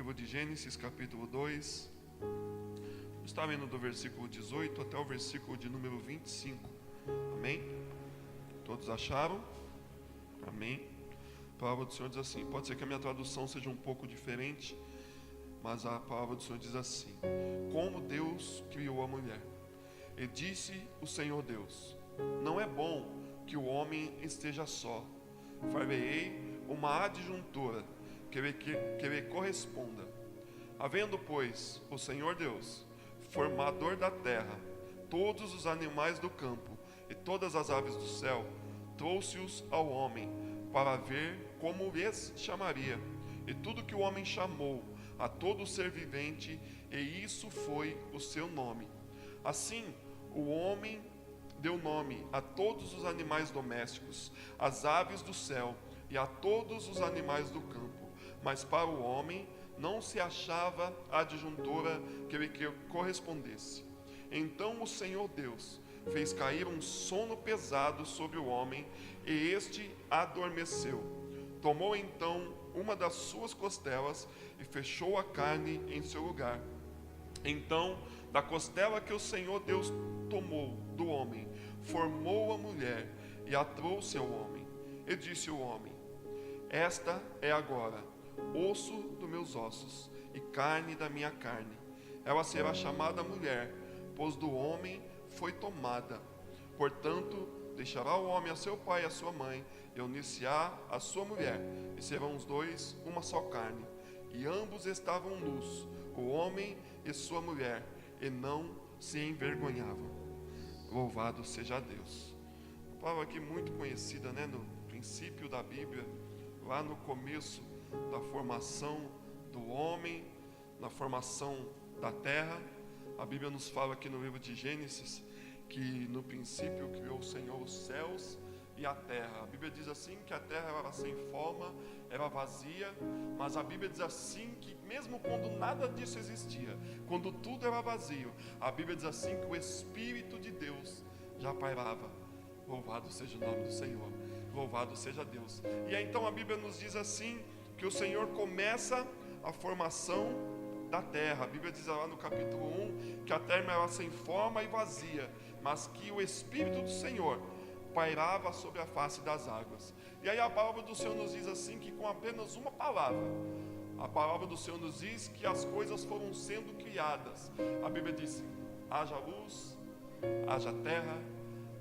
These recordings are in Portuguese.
livro de Gênesis, capítulo 2. Está vendo do versículo 18 até o versículo de número 25. Amém? Todos acharam? Amém? A palavra do Senhor diz assim, pode ser que a minha tradução seja um pouco diferente, mas a palavra do Senhor diz assim: como Deus criou a mulher. E disse o Senhor Deus: não é bom que o homem esteja só. Far-lhe-ei uma adjuntora que lhe corresponda. Havendo, pois, o Senhor Deus, formador da terra, todos os animais do campo e todas as aves do céu, trouxe-os ao homem para ver como lhes chamaria. E tudo que o homem chamou a todo ser vivente, e isso foi o seu nome. Assim, o homem deu nome a todos os animais domésticos, às aves do céu e a todos os animais do campo. Mas para o homem não se achava adjuntora que lhe correspondesse. Então o Senhor Deus fez cair um sono pesado sobre o homem, e este adormeceu. Tomou então uma das suas costelas e fechou a carne em seu lugar. Então, da costela que o Senhor Deus tomou do homem, formou a mulher e a trouxe ao homem. E disse o homem: esta é agora osso dos meus ossos e carne da minha carne. Ela será chamada mulher, pois do homem foi tomada. Portanto, deixará o homem a seu pai e a sua mãe, e unir-se-á a sua mulher, e serão os dois uma só carne. E ambos estavam nus, o homem e sua mulher, e não se envergonhavam. Louvado seja Deus. Uma palavra aqui muito conhecida, no princípio da Bíblia, lá no começo da formação do homem, na formação da terra. A Bíblia nos fala aqui no livro de Gênesis que no princípio criou o Senhor os céus e a terra. A Bíblia diz assim que a terra era sem forma, era vazia, mas a Bíblia diz assim que mesmo quando nada disso existia, quando tudo era vazio, a Bíblia diz assim que o Espírito de Deus já pairava. Louvado seja o nome do Senhor, louvado seja Deus. E aí, então a Bíblia nos diz assim que o Senhor começa a formação da terra. A Bíblia diz lá no capítulo 1 que a terra era sem forma e vazia, mas que o Espírito do Senhor pairava sobre a face das águas. E aí a palavra do Senhor nos diz assim que com apenas uma palavra, a palavra do Senhor nos diz que as coisas foram sendo criadas. A Bíblia diz: haja luz, haja terra,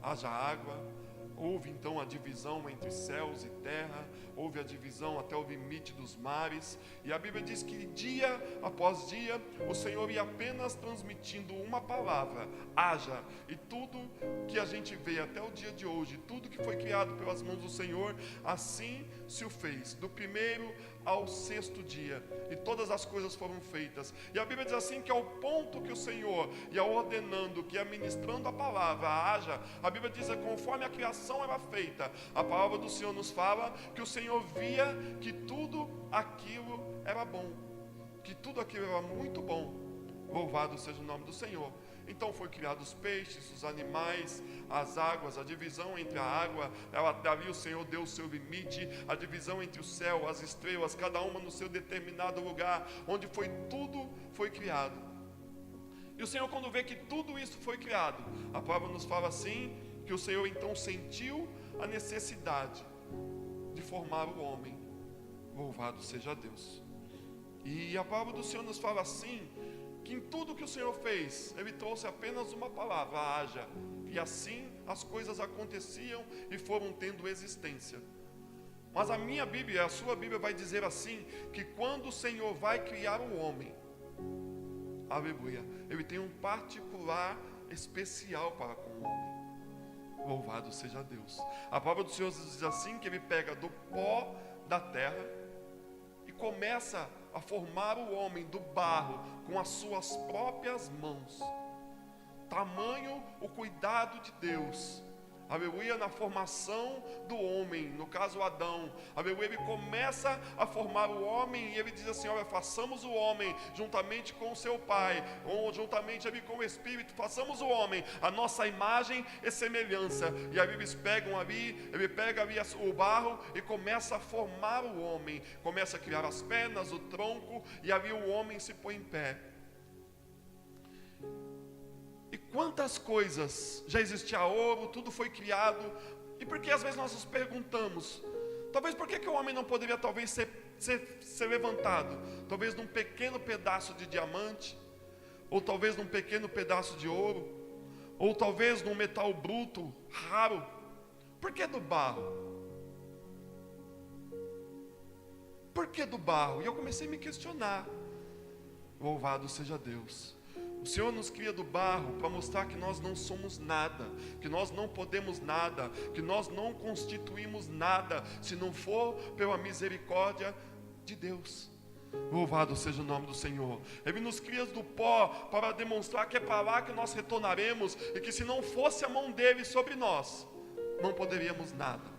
haja água. Houve então a divisão entre céus e terra, houve a divisão até o limite dos mares, e a Bíblia diz que dia após dia o Senhor ia apenas transmitindo uma palavra: haja, e tudo que a gente vê até o dia de hoje, tudo que foi criado pelas mãos do Senhor, assim se o fez, do primeiro ao sexto dia, e todas as coisas foram feitas. E a Bíblia diz assim que ao ponto que o Senhor ia ordenando, que ia ministrando a palavra, haja, a Bíblia diz que conforme a criação era feita, a palavra do Senhor nos fala que o Senhor via que tudo aquilo era bom, que tudo aquilo era muito bom. Louvado seja o nome do Senhor. Então foi criado os peixes, os animais, as águas, a divisão entre a água, ali o Senhor deu o seu limite, a divisão entre o céu, as estrelas, cada uma no seu determinado lugar, onde tudo foi criado. E o Senhor, quando vê que tudo isso foi criado, a palavra nos fala assim, que o Senhor então sentiu a necessidade de formar o homem. Louvado seja Deus. E a palavra do Senhor nos fala assim, que em tudo que o Senhor fez, Ele trouxe apenas uma palavra: haja, e assim as coisas aconteciam e foram tendo existência. Mas a minha Bíblia, a sua Bíblia vai dizer assim, que quando o Senhor vai criar o homem, aleluia, Ele tem um particular especial para com o homem. Louvado seja Deus. A palavra do Senhor diz assim, que Ele pega do pó da terra e começa a formar o homem do barro com as suas próprias mãos. Tamanho o cuidado de Deus aleluia, na formação do homem, no caso Adão, aleluia, ele começa a formar o homem, e ele diz assim, olha, façamos o homem, juntamente com o seu pai, ou juntamente ali com o Espírito, façamos o homem, a nossa imagem e semelhança, e aí eles pegam ali, ele pega ali o barro, e começa a formar o homem, começa a criar as pernas, o tronco, e ali o homem se põe em pé. E quantas coisas, já existia ouro, tudo foi criado, e por que às vezes nós nos perguntamos, talvez por que o homem não poderia talvez ser levantado, talvez num pequeno pedaço de diamante, ou talvez num pequeno pedaço de ouro, ou talvez num metal bruto, raro, por que do barro? Por que do barro? E eu comecei a me questionar, louvado seja Deus. O Senhor nos cria do barro para mostrar que nós não somos nada, que nós não podemos nada, que nós não constituímos nada, se não for pela misericórdia de Deus. Louvado seja o nome do Senhor. Ele nos cria do pó para demonstrar que é para lá que nós retornaremos, e que se não fosse a mão dele sobre nós, não poderíamos nada.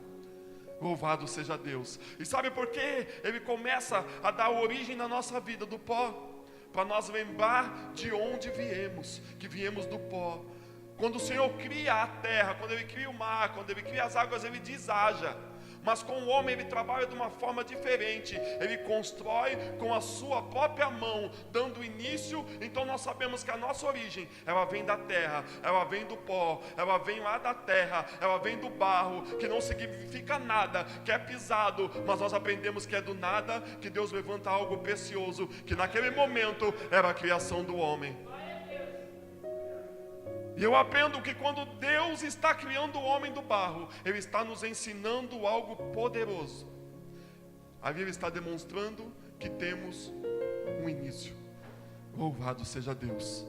Louvado seja Deus. E sabe por quê? Ele começa a dar origem na nossa vida do pó, para nós lembrar de onde viemos, que viemos do pó. Quando o Senhor cria a terra, quando Ele cria o mar, quando Ele cria as águas, Ele diz haja. Mas com o homem Ele trabalha de uma forma diferente, Ele constrói com a sua própria mão, dando início. Então nós sabemos que a nossa origem, ela vem da terra, ela vem do pó, ela vem lá da terra, ela vem do barro, que não significa nada, que é pisado, mas nós aprendemos que é do nada que Deus levanta algo precioso, que naquele momento era a criação do homem. E eu aprendo que quando Deus está criando o homem do barro, Ele está nos ensinando algo poderoso. Ali Ele está demonstrando que temos um início. Louvado seja Deus.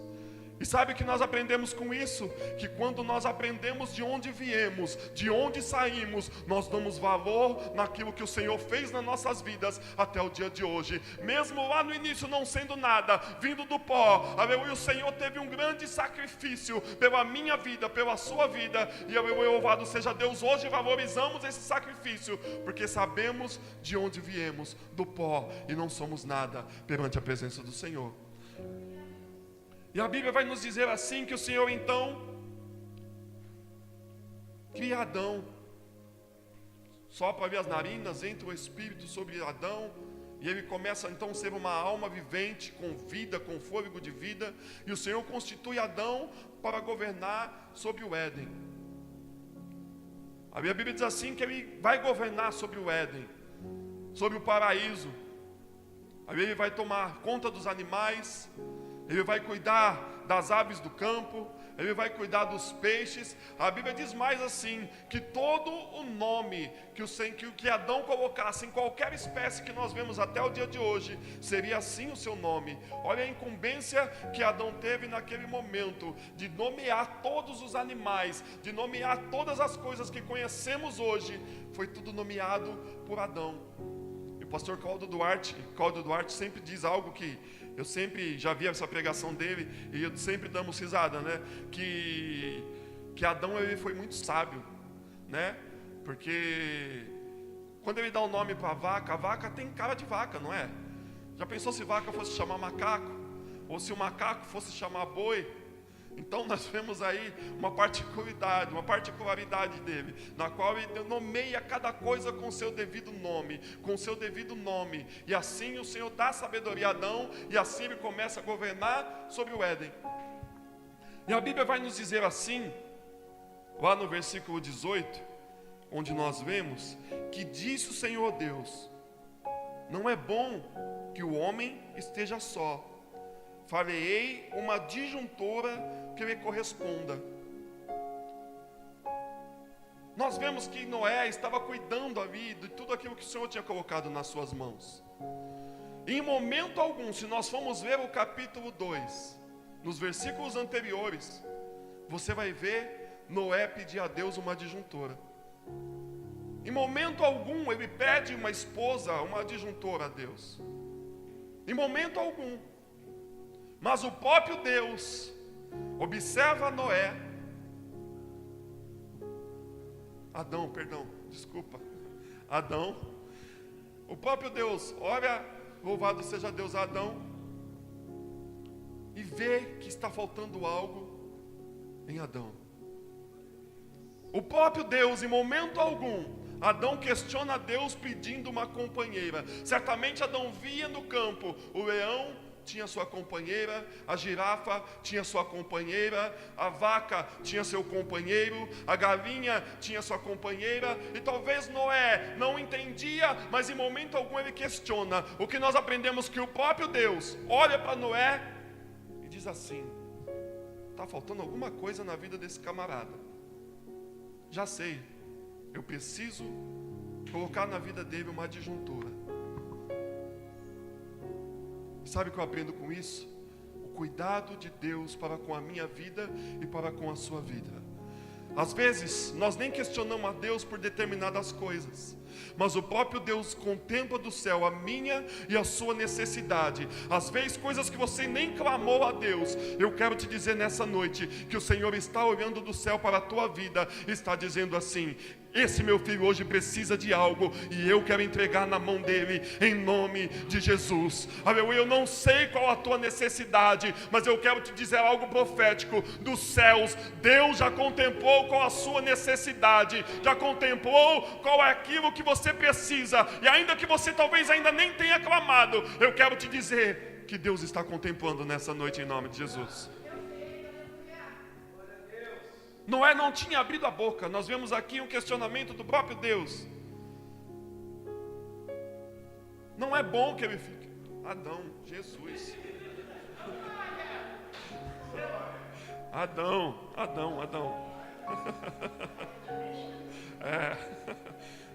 E sabe o que nós aprendemos com isso? Que quando nós aprendemos de onde viemos, de onde saímos, nós damos valor naquilo que o Senhor fez nas nossas vidas até o dia de hoje. Mesmo lá no início não sendo nada, vindo do pó, aleluia, o Senhor teve um grande sacrifício pela minha vida, pela sua vida, e aleluia, louvado seja Deus. Hoje valorizamos esse sacrifício, porque sabemos de onde viemos, do pó, e não somos nada perante a presença do Senhor. E a Bíblia vai nos dizer assim, que o Senhor então cria Adão, sopra ali as narinas, entra o Espírito sobre Adão, e ele começa então a ser uma alma vivente, com vida, com fôlego de vida, e o Senhor constitui Adão para governar sobre o Éden. A Bíblia diz assim, que ele vai governar sobre o Éden, sobre o paraíso. Aí ele vai tomar conta dos animais, Ele vai cuidar das aves do campo, Ele vai cuidar dos peixes. A Bíblia diz mais assim, que todo o nome que Adão colocasse em qualquer espécie que nós vemos até o dia de hoje, seria assim o seu nome. Olha a incumbência que Adão teve naquele momento, de nomear todos os animais, de nomear todas as coisas que conhecemos hoje, foi tudo nomeado por Adão. E o pastor Cláudio Duarte sempre diz algo que eu sempre já vi essa pregação dele, e eu sempre damos risada, né? Que Adão, ele foi muito sábio, né? Porque quando ele dá o nome para a vaca tem cara de vaca, não é? Já pensou se vaca fosse chamar macaco? Ou se o macaco fosse chamar boi? Então nós vemos aí uma particularidade dele, na qual ele nomeia cada coisa com seu devido nome, e assim o Senhor dá sabedoria a Adão, e assim ele começa a governar sobre o Éden. E a Bíblia vai nos dizer assim, lá no versículo 18, onde nós vemos que disse o Senhor Deus: não é bom que o homem esteja só, farei uma disjuntora que lhe corresponda. Nós vemos que Noé estava cuidando ali de tudo aquilo que o Senhor tinha colocado nas suas mãos. E em momento algum, se nós formos ver o capítulo 2, nos versículos anteriores, você vai ver Noé pedir a Deus uma disjuntora. Em momento algum ele pede uma esposa, uma disjuntora a Deus. Em momento algum. Mas o próprio Deus observa Noé Adão, perdão, desculpa. Adão. O próprio Deus olha, louvado seja Deus, a Adão, e vê que está faltando algo em Adão. O próprio Deus, em momento algum, Adão questiona Deus pedindo uma companheira. Certamente Adão via no campo o leão tinha sua companheira, a girafa tinha sua companheira, a vaca tinha seu companheiro, a galinha tinha sua companheira, e talvez Noé não entendia, mas em momento algum ele questiona. O que nós aprendemos que o próprio Deus olha para Noé e diz assim: está faltando alguma coisa na vida desse camarada. Já sei, eu preciso colocar na vida dele uma adjuntura. Sabe o que eu aprendo com isso? O cuidado de Deus para com a minha vida e para com a sua vida. Às vezes, nós nem questionamos a Deus por determinadas coisas, mas o próprio Deus contempla do céu a minha e a sua necessidade. Às vezes, coisas que você nem clamou a Deus. Eu quero te dizer nessa noite que o Senhor está olhando do céu para a tua vida e está dizendo assim: esse meu filho hoje precisa de algo e eu quero entregar na mão dele, em nome de Jesus. Aleluia. Eu não sei qual a tua necessidade, mas eu quero te dizer algo profético dos céus. Deus já contemplou qual a sua necessidade, já contemplou qual é aquilo que você precisa, e ainda que você talvez ainda nem tenha clamado, eu quero te dizer que Deus está contemplando nessa noite em nome de Jesus. Noé não tinha abrido a boca. Nós vemos aqui um questionamento do próprio Deus. Não é bom que ele fique. Adão, Jesus. Adão.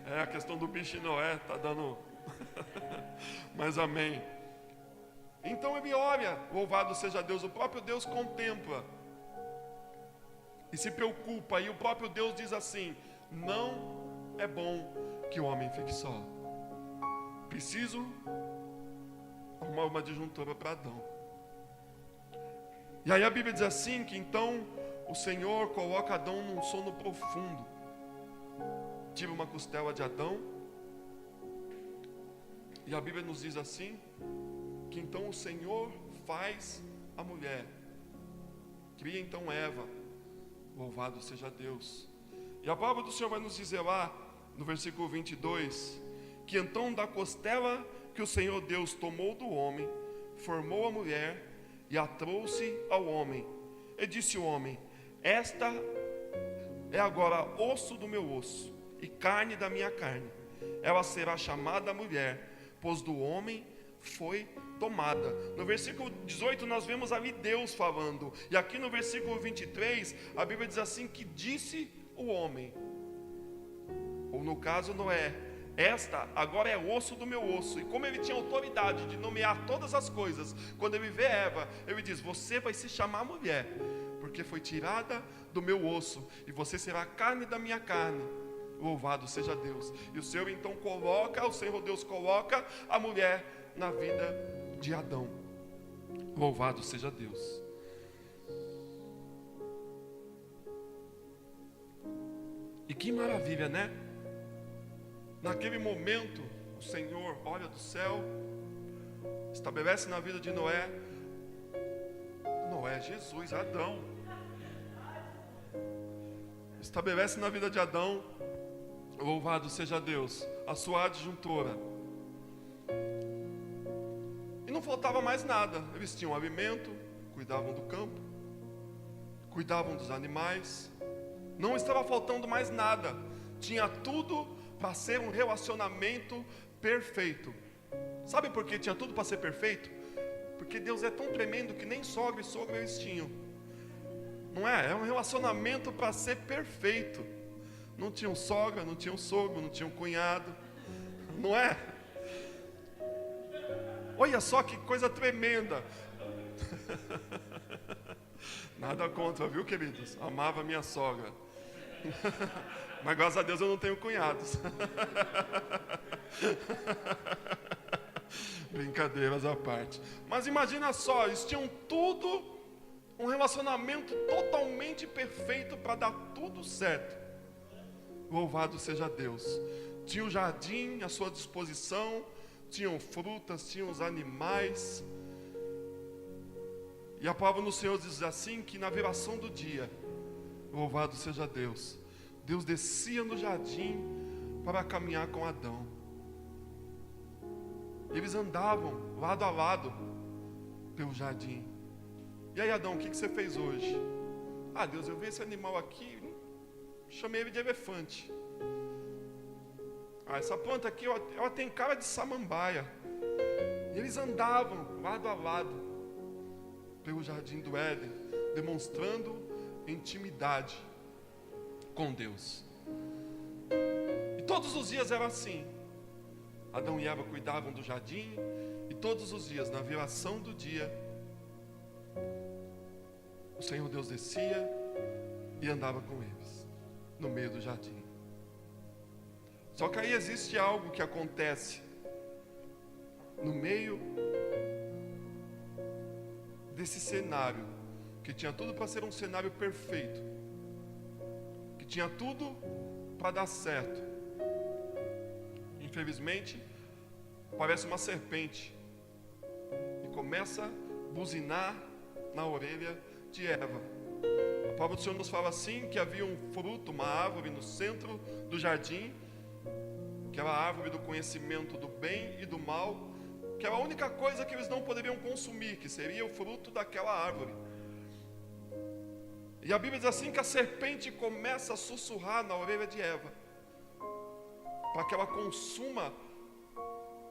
É a questão do bicho de Noé, tá dando. Mas amém. Então ele olha, louvado seja Deus, o próprio Deus contempla e se preocupa, e o próprio Deus diz assim: não é bom que o homem fique só. Preciso arrumar uma adjuntora para Adão. E aí a Bíblia diz assim, que então o Senhor coloca Adão num sono profundo, tira uma costela de Adão, e a Bíblia nos diz assim, que então o Senhor faz a mulher, cria então Eva. Louvado seja Deus. E a palavra do Senhor vai nos dizer lá, no versículo 22, que então da costela que o Senhor Deus tomou do homem, formou a mulher e a trouxe ao homem. E disse o homem: esta é agora osso do meu osso e carne da minha carne. Ela será chamada mulher, pois do homem foi tomada. No versículo 18 nós vemos ali Deus falando, e aqui no versículo 23 a Bíblia diz assim, que disse o homem, ou no caso Noé: esta agora é osso do meu osso. E como ele tinha autoridade de nomear todas as coisas, quando ele vê Eva, ele diz: você vai se chamar mulher, porque foi tirada do meu osso, e você será carne da minha carne. Louvado seja Deus. E o Senhor então o Senhor Deus coloca a mulher na vida de Adão. Louvado seja Deus. E que maravilha, né? Naquele momento o Senhor olha do céu, estabelece na vida de Noé, Jesus, Adão, estabelece na vida de Adão, louvado seja Deus, a sua adjuntora. E não faltava mais nada. Eles tinham alimento, cuidavam do campo, cuidavam dos animais, não estava faltando mais nada. Tinha tudo para ser um relacionamento perfeito. Sabe por que tinha tudo para ser perfeito? Porque Deus é tão tremendo que nem sogra e sogra eles tinham. Não é? É um relacionamento para ser perfeito. Não tinham sogra, não tinham sogro, não tinham cunhado. Não é? Olha só que coisa tremenda. Nada contra, viu, queridos? Amava minha sogra. Mas graças a Deus eu não tenho cunhados. Brincadeiras à parte. Mas imagina só, eles tinham tudo, um relacionamento totalmente perfeito para dar tudo certo. Louvado seja Deus. Tinha o jardim à sua disposição, tinham frutas, tinham os animais. E a palavra do Senhor diz assim, que na viração do dia, louvado seja Deus, Deus descia no jardim para caminhar com Adão. Eles andavam lado a lado pelo jardim. E aí, Adão, o que você fez hoje? Ah, Deus, eu vi esse animal aqui, chamei ele de elefante. Ah, essa planta aqui, ela tem cara de samambaia. E eles andavam lado a lado pelo jardim do Éden, demonstrando intimidade com Deus. E todos os dias era assim. Adão e Eva cuidavam do jardim, e todos os dias, na viração do dia, o Senhor Deus descia e andava com eles, no meio do jardim. Só que aí existe algo que acontece no meio desse cenário, que tinha tudo para ser um cenário perfeito, que tinha tudo para dar certo. Infelizmente, aparece uma serpente e começa a buzinar na orelha de Eva. A palavra do Senhor nos fala assim, que havia um fruto, uma árvore no centro do jardim, que era a árvore do conhecimento do bem e do mal, que era a única coisa que eles não poderiam consumir, que seria o fruto daquela árvore. E a Bíblia diz assim, que a serpente começa a sussurrar na orelha de Eva, para que ela consuma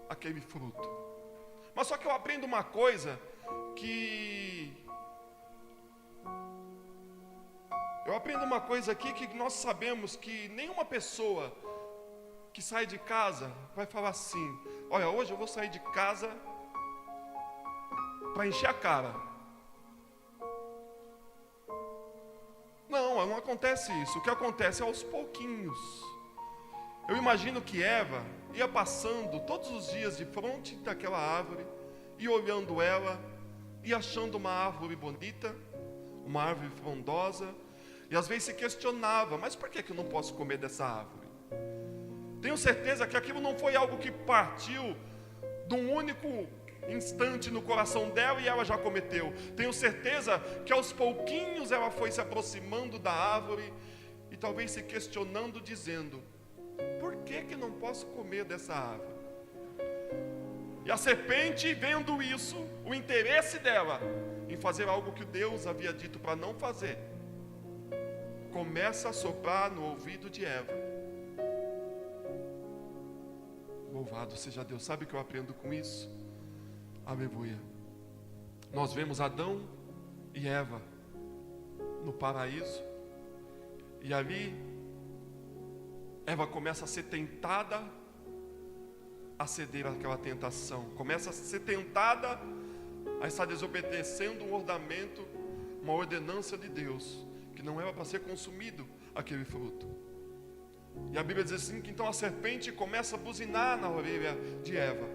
aquele fruto. Mas só que eu aprendo uma coisa, aqui, que nós sabemos que nenhuma pessoa que sai de casa vai falar assim, olha, hoje eu vou sair de casa para encher a cara. Não acontece isso. O que acontece é aos pouquinhos. Eu imagino que Eva ia passando todos os dias de frente daquela árvore, e olhando ela, e achando uma árvore bonita, uma árvore frondosa, e às vezes se questionava, mas por que eu não posso comer dessa árvore? Tenho certeza que aquilo não foi algo que partiu de um único instante no coração dela e ela já cometeu. Tenho certeza que aos pouquinhos ela foi se aproximando da árvore e talvez se questionando, dizendo, por que não posso comer dessa árvore? E a serpente, vendo isso, o interesse dela em fazer algo que Deus havia dito para não fazer, começa a soprar no ouvido de Eva. Louvado seja Deus. Sabe o que eu aprendo com isso? Aleluia. Nós vemos Adão e Eva no paraíso, e ali Eva começa a ser tentada a ceder àquela tentação, começa a ser tentada a estar desobedecendo um ordenamento, uma ordenança de Deus, que não era para ser consumido aquele fruto. E a Bíblia diz assim, que então a serpente começa a buzinar na orelha de Eva.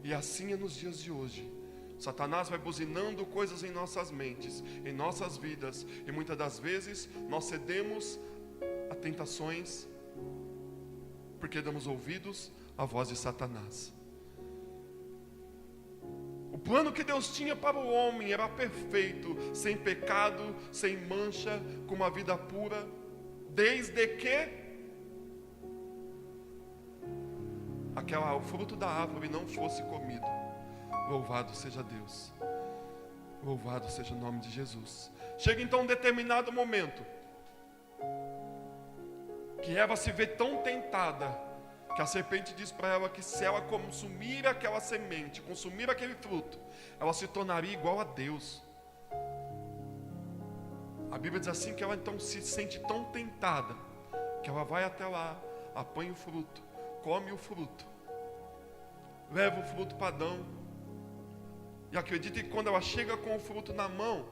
E assim é nos dias de hoje. Satanás vai buzinando coisas em nossas mentes, em nossas vidas, e muitas das vezes nós cedemos a tentações, porque damos ouvidos à voz de Satanás. O plano que Deus tinha para o homem era perfeito, sem pecado, sem mancha, com uma vida pura, desde que o fruto da árvore não fosse comido. Louvado seja Deus. Louvado seja o nome de Jesus. Chega então um determinado momento que Eva se vê tão tentada, que a serpente diz para ela que se ela consumir aquela semente, consumir aquele fruto, ela se tornaria igual a Deus. A Bíblia diz assim, que ela então se sente tão tentada, que ela vai até lá, apanha o fruto, come o fruto, leva o fruto para Adão, e acredita que quando ela chega com o fruto na mão,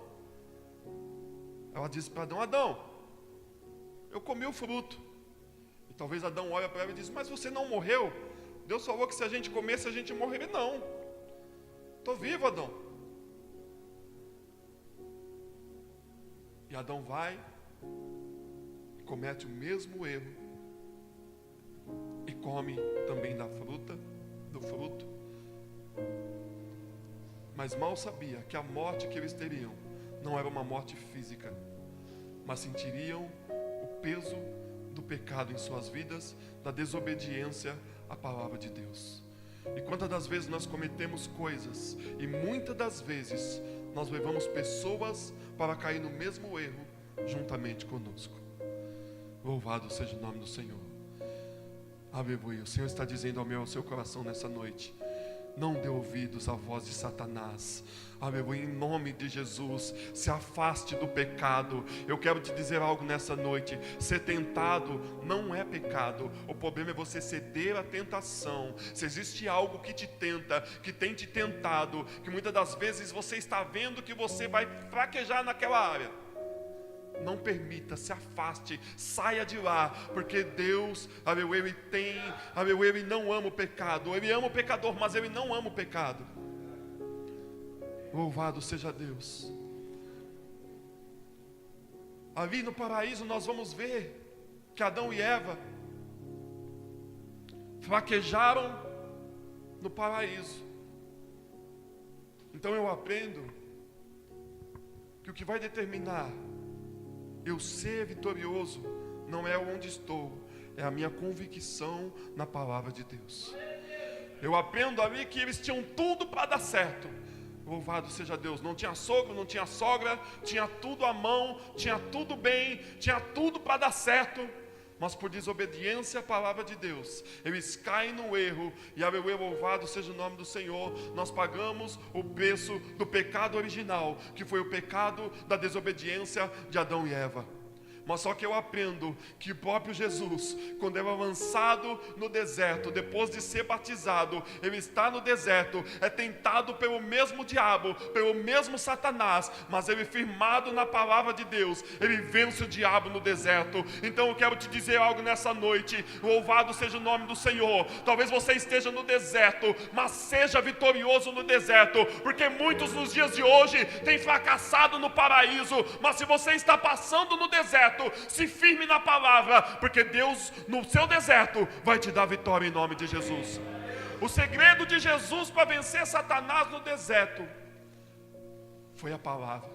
ela diz para Adão, Adão, eu comi o fruto. E talvez Adão olha para ela e diz, mas você não morreu? Deus falou que se a gente comesse, a gente morreria. Não, estou vivo, Adão. E Adão vai comete o mesmo erro e come também do fruto, mas mal sabia que a morte que eles teriam não era uma morte física, mas sentiriam o peso do pecado em suas vidas, da desobediência à palavra de Deus. E quantas das vezes nós cometemos coisas, e muitas das vezes nós levamos pessoas para cair no mesmo erro juntamente conosco. Louvado seja o nome do Senhor. Aleluia. O Senhor está dizendo ao seu coração nessa noite: não dê ouvidos à voz de Satanás. Aleluia, em nome de Jesus, se afaste do pecado. Eu quero te dizer algo nessa noite: ser tentado não é pecado. O problema é você ceder à tentação. Se existe algo que te tenta, que tem te tentado, que muitas das vezes você está vendo que você vai fraquejar naquela área, não permita, se afaste, saia de lá, porque Deus, Ele não ama o pecado. Ele ama o pecador, mas Ele não ama o pecado. Louvado seja Deus. Ali no paraíso nós vamos ver que Adão e Eva fraquejaram no paraíso. Então eu aprendo que o que vai determinar eu ser vitorioso não é onde estou, é a minha convicção na palavra de Deus. Eu aprendo ali que eles tinham tudo para dar certo. Louvado seja Deus. Não tinha sogro, não tinha sogra, tinha tudo à mão, tinha tudo bem, tinha tudo para dar certo, mas por desobediência à palavra de Deus, eles caem no erro, e aleluia, louvado seja o nome do Senhor. Nós pagamos o preço do pecado original, que foi o pecado da desobediência de Adão e Eva. Mas só que eu aprendo que o próprio Jesus, quando é lançado no deserto, depois de ser batizado, ele está no deserto, é tentado pelo mesmo diabo, pelo mesmo Satanás, mas ele, firmado na palavra de Deus, ele vence o diabo no deserto. Então eu quero te dizer algo nessa noite: louvado seja o nome do Senhor. Talvez você esteja no deserto, mas seja vitorioso no deserto, porque muitos nos dias de hoje têm fracassado no paraíso. Mas se você está passando no deserto, se firme na palavra, porque Deus no seu deserto vai te dar vitória em nome de Jesus. O segredo de Jesus para vencer Satanás no deserto foi a palavra.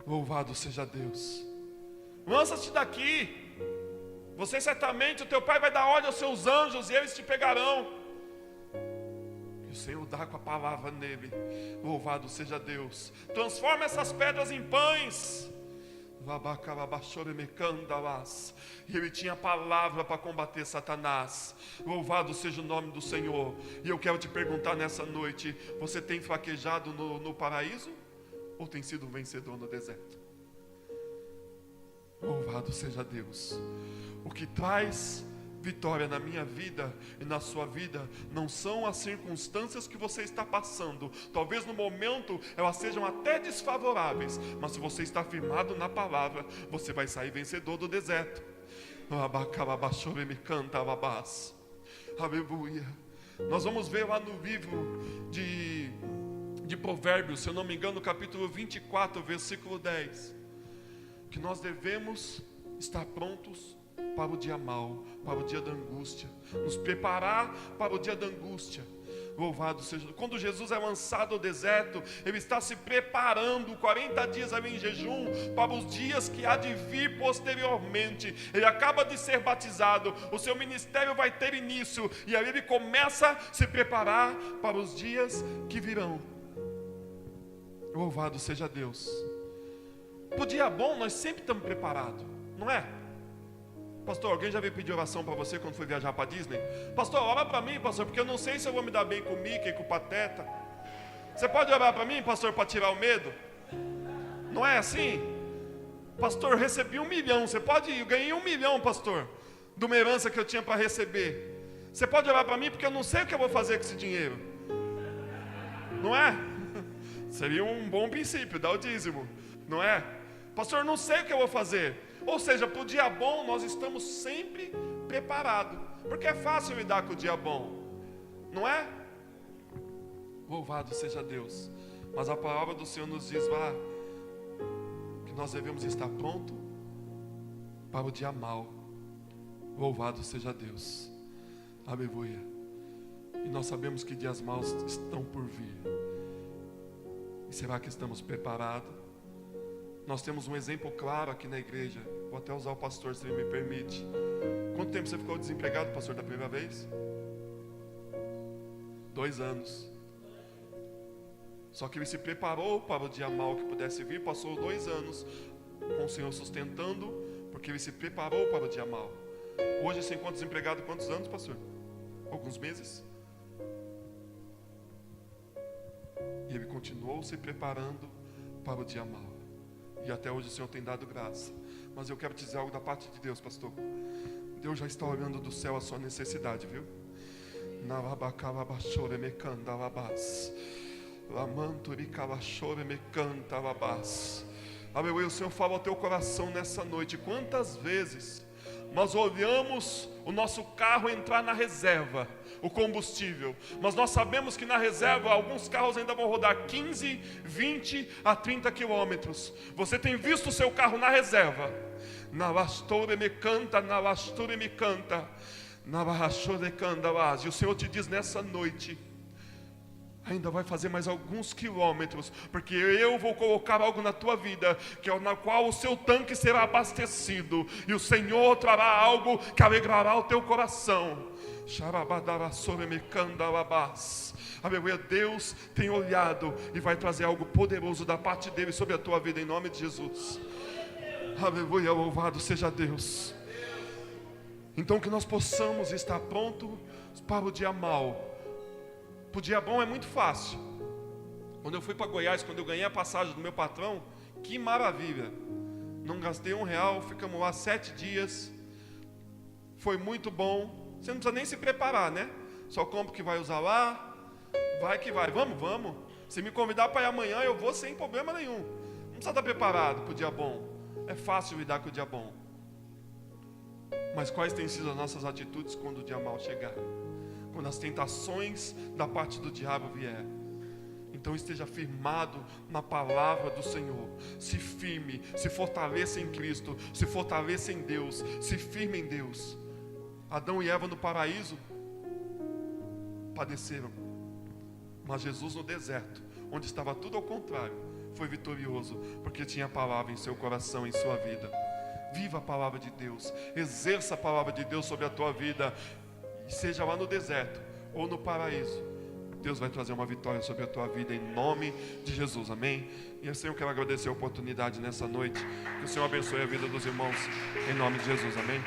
Louvado seja Deus. Lança-te daqui. Você certamente, o teu pai vai dar ordem aos seus anjos e eles te pegarão. E o Senhor dá com a palavra nele. Louvado seja Deus. Transforma essas pedras em pães. E ele tinha a palavra para combater Satanás. Louvado seja o nome do Senhor. E eu quero te perguntar nessa noite: você tem fraquejado no paraíso? Ou tem sido um vencedor no deserto? Louvado seja Deus. O que traz vitória na minha vida e na sua vida não são as circunstâncias que você está passando. Talvez no momento elas sejam até desfavoráveis, mas se você está firmado na palavra, você vai sair vencedor do deserto. Aleluia. Nós vamos ver lá no livro de Provérbios, se eu não me engano, no capítulo 24, versículo 10, que nós devemos estar prontos para o dia mau, para o dia da angústia, nos preparar para o dia da angústia. Louvado seja. Quando Jesus é lançado ao deserto, ele está se preparando 40 dias ali em jejum para os dias que há de vir posteriormente. Ele acaba de ser batizado, o seu ministério vai ter início, e aí ele começa a se preparar para os dias que virão. Louvado seja Deus. Para o dia bom nós sempre estamos preparados, não é? Pastor, alguém já veio pedir oração para você quando foi viajar para Disney? Pastor, ora para mim, pastor, porque eu não sei se eu vou me dar bem com o Mickey, com o Pateta. Você pode orar para mim, pastor, para tirar o medo? Não é assim? Pastor, eu recebi 1 milhão, você pode ir? Eu ganhei 1 milhão, pastor, de uma herança que eu tinha para receber. Você pode orar para mim, porque eu não sei o que eu vou fazer com esse dinheiro. Não é? Seria um bom princípio, dar o dízimo, não é? Pastor, eu não sei o que eu vou fazer. Ou seja, para o dia bom nós estamos sempre preparados, porque é fácil lidar com o dia bom, não é? Louvado seja Deus. Mas a palavra do Senhor nos diz lá que nós devemos estar prontos para o dia mau. Louvado seja Deus. Aleluia. E nós sabemos que dias maus estão por vir. E será que estamos preparados? Nós temos um exemplo claro aqui na igreja. Vou até usar o pastor, se ele me permite. Quanto tempo você ficou desempregado, pastor, da primeira vez? 2 anos. Só que ele se preparou para o dia mau que pudesse vir. Passou 2 anos com o Senhor sustentando, porque ele se preparou para o dia mau. Hoje você encontra desempregado quantos anos, pastor? Alguns meses. E ele continuou se preparando para o dia mau. E até hoje o Senhor tem dado graça. Mas eu quero te dizer algo da parte de Deus, pastor. Deus já está olhando do céu a sua necessidade, viu? Aleluia, o Senhor fala ao teu coração nessa noite. Quantas vezes nós olhamos o nosso carro entrar na reserva, o combustível, mas nós sabemos que na reserva alguns carros ainda vão rodar 15, 20 a 30 quilômetros. Você tem visto o seu carro na reserva? E o Senhor te diz nessa noite: ainda vai fazer mais alguns quilômetros, porque eu vou colocar algo na tua vida, que é na qual o seu tanque será abastecido, e o Senhor trará algo que alegrará o teu coração. Aleluia, Deus tem olhado e vai trazer algo poderoso da parte dele sobre a tua vida, em nome de Jesus. Aleluia, louvado seja Deus. Então que nós possamos estar prontos para o dia mau. Para o dia bom é muito fácil. Quando eu fui para Goiás, quando eu ganhei a passagem do meu patrão, que maravilha. Não gastei R$1, ficamos lá 7 dias. Foi muito bom. Você não precisa nem se preparar, né? Só compra o que vai usar lá. Vai que vai, vamos. Se me convidar para ir amanhã, eu vou sem problema nenhum. Não precisa estar preparado para o dia bom. É fácil lidar com o dia bom. Mas quais têm sido as nossas atitudes quando o dia mau chegar? Quando as tentações da parte do diabo vier? Então esteja firmado na palavra do Senhor. Se firme, se fortaleça em Cristo, se fortaleça em Deus, se firme em Deus. Adão e Eva no paraíso padeceram, mas Jesus no deserto, onde estava tudo ao contrário, foi vitorioso, porque tinha a palavra em seu coração, em sua vida. Viva a palavra de Deus, exerça a palavra de Deus sobre a tua vida, e seja lá no deserto ou no paraíso, Deus vai trazer uma vitória sobre a tua vida, em nome de Jesus, amém? E assim eu quero agradecer a oportunidade nessa noite, que o Senhor abençoe a vida dos irmãos, em nome de Jesus, amém?